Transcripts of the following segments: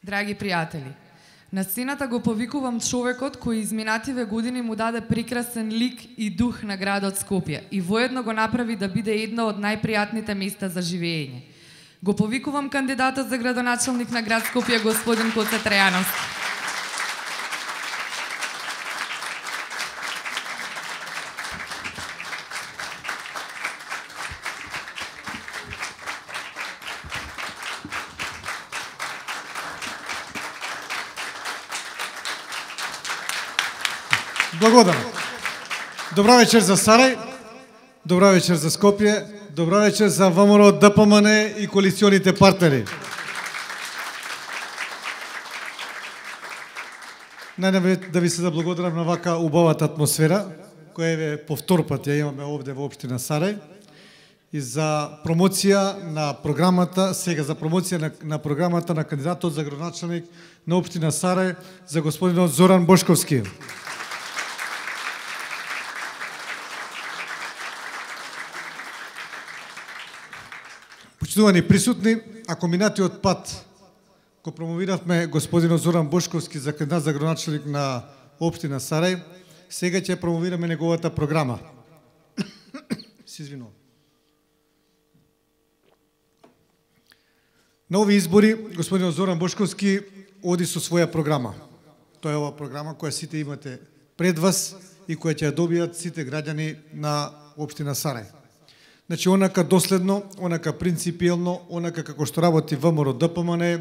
Драги пријатели, на сцената го повикувам човекот кој изминативе години му даде прекрасен лик и дух на градот Скопје и воедно го направи да биде едно од најпријатните места за живење. Го повикувам кандидатот за градоначалник на град Скопје, господин Гоце Трајановски. Благодарам. Добра вечер за Сарај, добра вечер за Скопје, добра вечер за ВМРО, ДПМН и коалиционите партнери. Најнапред да ви се заблагодарам на вака убавата атмосфера, која е по втор пат ја имаме овде во општина Сарај, и за промоција на програмата, сега за промоција на програмата на кандидатот за градоначалник на општина Сарај, за господинот Зоран Бошковски. Почитувани присутни, ако минатиот пат го промовиравме господинот Зоран Бошковски за кандидат за градоначалник на општина Сарај, сега ќе промовираме неговата програма. Се извинувам. На овие избори господинот Зоран Бошковски оди со своја програма. Тоа е оваа програма која сите имате пред вас и која ќе ја добијат сите граѓани на општина Сарај. Значи, онака доследно, онака принципиелно, онака како што работи ВМРО ДПМН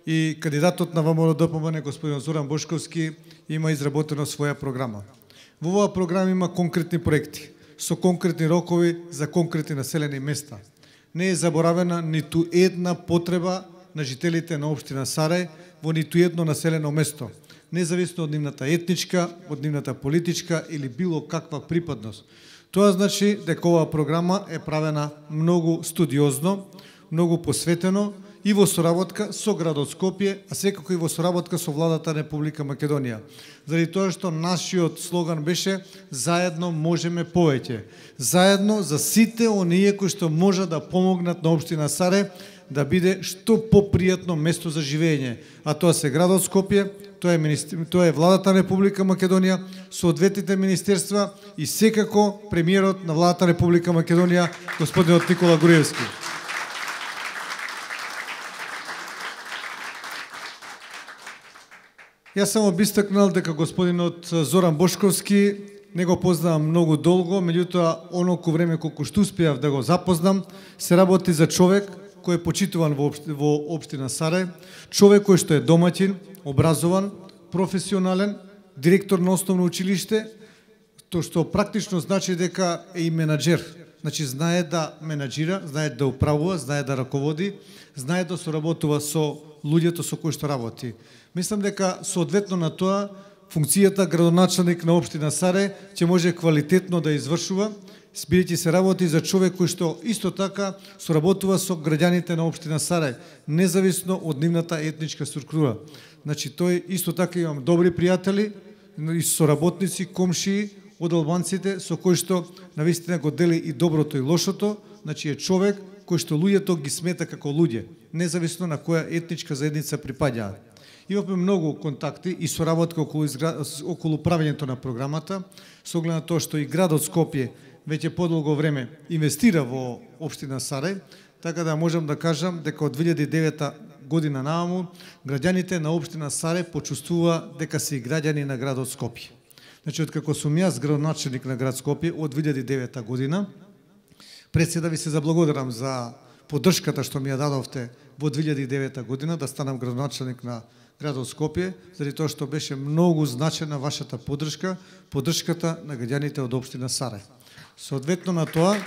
и кандидатот на ВМРО ДПМН, господин Зоран Бошковски, има изработена своја програма. Во оваа програма има конкретни проекти, со конкретни рокови за конкретни населени места. Не е заборавена ниту една потреба на жителите на општина Сарај во ниту едно населено место, независно од нивната етничка, од нивната политичка или било каква припадност. Тоа значи дека оваа програма е правена многу студиозно, многу посветено и во соработка со градот Скопје, а секако и во соработка со владата на Република Македонија. Заради тоа што нашиот слоган беше заедно можеме повеќе. Заедно за сите оние кои што можат да помогнат на општина Сарај да биде што попријатно место за живење. А тоа се градот Скопје, тоа е владата на Република Македонија, соодветните министерства и секако премиерот на владата на Република Македонија, господинот Никола Груевски. Јас само би истакнал дека господинот Зоран Бошковски не го познавам многу долго, меѓутоа оноку време колку што успеав да го запознам, се работи за човек кој е почитуван во општина Сарај, човек кој што е домаќин, образован, професионален, директор на основно училиште, тоа што практично значи дека е и менаџер. Значи знае да менаџира, знае да управува, знае да раководи, знае да соработува со луѓето со кои што работи. Мислам дека соодветно на тоа функцијата градоначалник на општина Сарај ќе може квалитетно да извршува, бидејќи се работи за човек кој што исто така соработува со граѓаните на општина Сарај, независно од нивната етничка структура. Значи тој исто така имам добри пријатели и соработници, комшии од албанците со кои што навистина го дели и доброто и лошото, значи е човек кој што луѓето ги смета како луѓе, независно на која етничка заедница припаѓаат. Имавме многу контакти и соработка околу правењето на програмата, со оглед на тоа што и градот Скопје веќе подолго време инвестира во општина Сарај, така да можам да кажам дека од 2009 година нааму граѓаните на општина Сарај почувствува дека се и граѓани на градот Скопје. Значи, откако сум јас градоначалник на град Скопје од 2009 година, пред се да ви се заблагодарам за поддршката што ми ја дадовте во 2009 година да станам градоначалник на градот Скопје, заради тоа што беше многу значена вашата поддршка, поддршката на граѓаните од општина Сарај. Соодветно на тоа,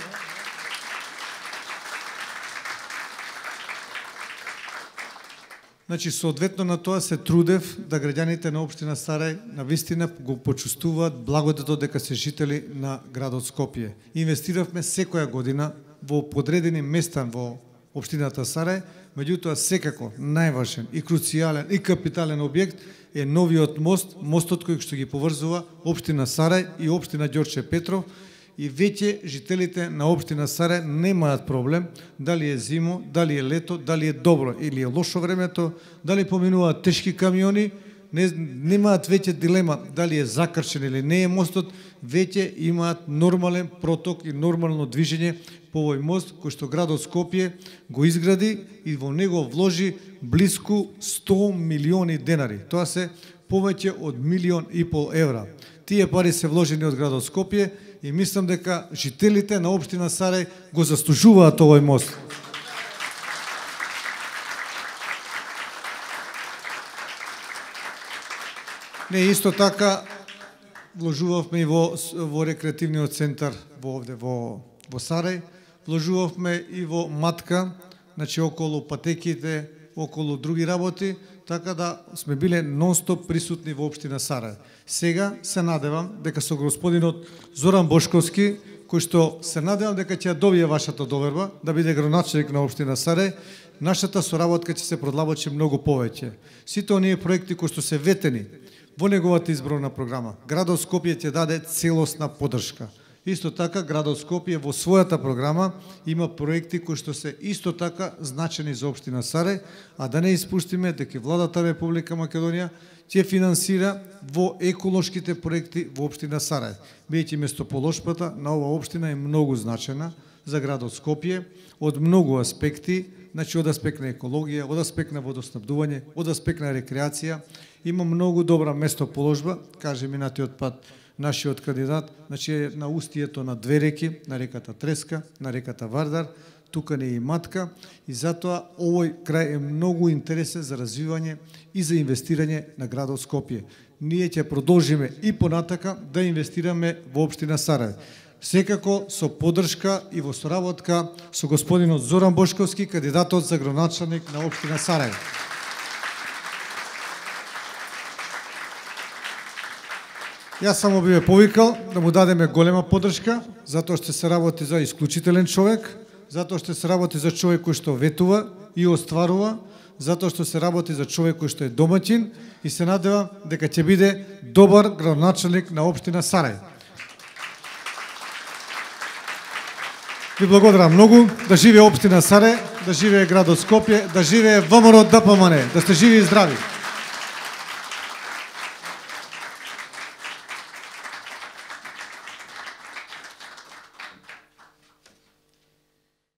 соодветно на тоа се трудев да граѓаните на општина Сарај навистина го почувствуваат благодетот дека се жители на градот Скопје. Инвестиравме секоја година во подредени места во општината Сарај, меѓутоа секако најважен и круцијален и капитален објект е новиот мост, мостот кој што ги поврзува општина Сарај и општина Ѓорче Петров, и веќе жителите на општина Сарај немаат проблем дали е зимо, дали е лето, дали е добро или е лошо времето, дали поминуваат тешки камиони, немаат веќе дилема дали е закрчен или не е мостот, веќе имаат нормален проток и нормално движење по овој мост кој што градот Скопје го изгради и во него вложи близку 100 милиони денари. Тоа се повеќе од 1,5 милион евра. Тие пари се вложени од градот Скопје и мислам дека жителите на општина Сарај го заслужуваат овој мост. Не, исто така вложувавме и во рекреативниот центар во Сарај, вложувавме и во Матка, значи околу патеките, околу други работи, така да сме биле нон-стоп присутни во општина Сарај. Сега се надевам дека со господинот Зоран Бошковски, кој што се надевам дека ќе ја добие вашата доверба да биде градоначелник на општина Сарај, нашата соработка ќе се продлабочи многу повеќе. Сите оние проекти кои што се ветени во неговата изборна програма, градот Скопје ќе даде целосна поддршка. Исто така, градот Скопје во својата програма има проекти кои што се исто така значени за општина Сарај, а да не испуштиме дека владата Република Македонија ќе финансира во еколошките проекти во општина Сарај. Бидејќи местоположбата на оваа општина е многу значена за градот Скопје од многу аспекти, значи од аспект на екологија, од аспект на водоснабдување, од аспект на рекреација, има многу добра местоположба, каже минатиот пат нашиот кандидат, значи на устието на две реки, на реката Треска, на реката Вардар, тука не е и Матка, и затоа овој крај е многу интересен за развивање и за инвестирање на градот Скопје. Ние ќе продолжиме и понатака да инвестираме во општина Сарај. Секако со поддршка и во соработка со господинот Зоран Бошковски, кандидатот за градоначелник на општина Сарај. Јас само би ве повикал да му дадеме голема поддршка, затоа што се работи за исклучителен човек, затоа што се работи за човек кој што ветува и остварува, затоа што се работи за човек кој што е домаќин и се надевам дека ќе биде добар градоначелник на општина Сарај. Ви благодарам многу, да живее општина Сарај, да живее градот Скопје, да живее ВМРО ДПМН, да сте живи и здрави.